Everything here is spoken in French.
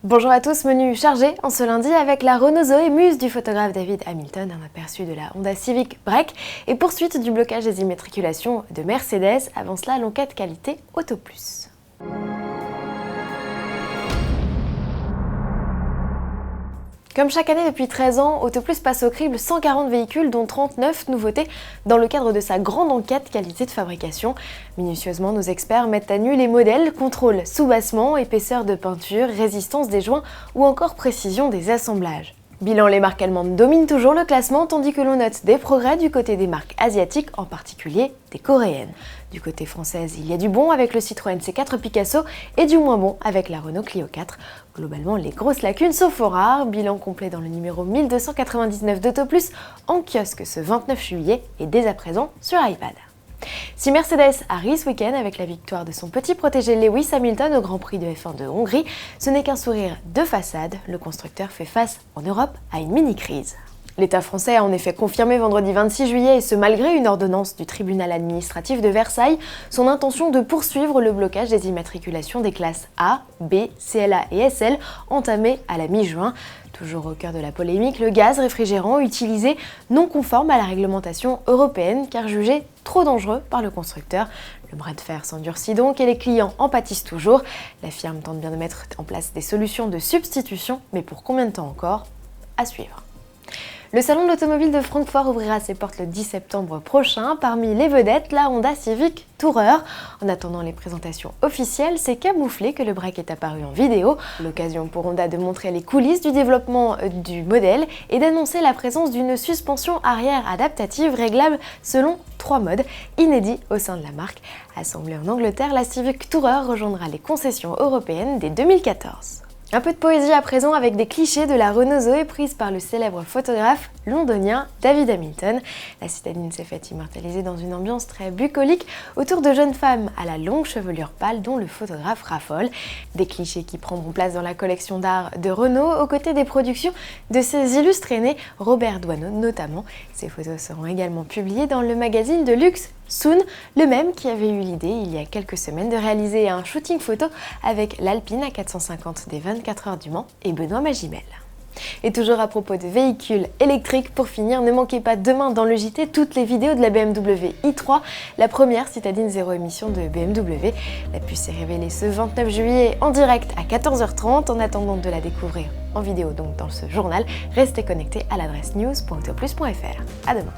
Bonjour à tous, menu chargé en ce lundi avec la Renault Zoé Muse du photographe David Hamilton, un aperçu de la Honda Civic Break et poursuite du blocage des immatriculations de Mercedes. Avant cela, l'enquête qualité Auto Plus. Comme chaque année depuis 13 ans, Auto Plus passe au crible 140 véhicules dont 39 nouveautés dans le cadre de sa grande enquête qualité de fabrication. Minutieusement, nos experts mettent à nu les modèles, contrôle soubassement, épaisseur de peinture, résistance des joints ou encore précision des assemblages. Bilan, les marques allemandes dominent toujours le classement tandis que l'on note des progrès du côté des marques asiatiques, en particulier des coréennes. Du côté française, il y a du bon avec le Citroën C4 Picasso et du moins bon avec la Renault Clio 4. Globalement, les grosses lacunes sont fort rares. Bilan complet dans le numéro 1299 d'Auto Plus en kiosque ce 29 juillet et dès à présent sur iPad. Si Mercedes a ri ce week-end avec la victoire de son petit protégé Lewis Hamilton au Grand Prix de F1 de Hongrie, ce n'est qu'un sourire de façade. Le constructeur fait face en Europe à une mini-crise. L'État français a en effet confirmé vendredi 26 juillet, et ce malgré une ordonnance du tribunal administratif de Versailles, son intention de poursuivre le blocage des immatriculations des classes A, B, CLA et SL entamé à la mi-juin. Toujours au cœur de la polémique, le gaz réfrigérant utilisé non conforme à la réglementation européenne car jugé trop dangereux par le constructeur. Le bras de fer s'endurcit donc et les clients en pâtissent toujours. La firme tente bien de mettre en place des solutions de substitution, mais pour combien de temps encore ? À suivre. Le salon de l'automobile de Francfort ouvrira ses portes le 10 septembre prochain. Parmi les vedettes, la Honda Civic Tourer. En attendant les présentations officielles, c'est camouflé que le break est apparu en vidéo. L'occasion pour Honda de montrer les coulisses du développement du modèle et d'annoncer la présence d'une suspension arrière adaptative réglable selon 3 modes, inédits au sein de la marque. Assemblée en Angleterre, la Civic Tourer rejoindra les concessions européennes dès 2014. Un peu de poésie à présent avec des clichés de la Renault Zoé prise par le célèbre photographe londonien David Hamilton. La citadine s'est faite immortaliser dans une ambiance très bucolique autour de jeunes femmes à la longue chevelure pâle dont le photographe raffole. Des clichés qui prendront place dans la collection d'art de Renault aux côtés des productions de ses illustres aînés, Robert Doisneau notamment. Ces photos seront également publiées dans le magazine de luxe Soon, le même qui avait eu l'idée il y a quelques semaines de réaliser un shooting photo avec l'Alpine A450 des 24 heures du Mans et Benoît Magimel. Et toujours à propos de véhicules électriques, pour finir, ne manquez pas demain dans le JT toutes les vidéos de la BMW i3, la première citadine zéro émission de BMW. La puce est révélée ce 29 juillet en direct à 14h30. En attendant de la découvrir en vidéo donc dans ce journal, restez connectés à l'adresse news.autoplus.fr. À demain.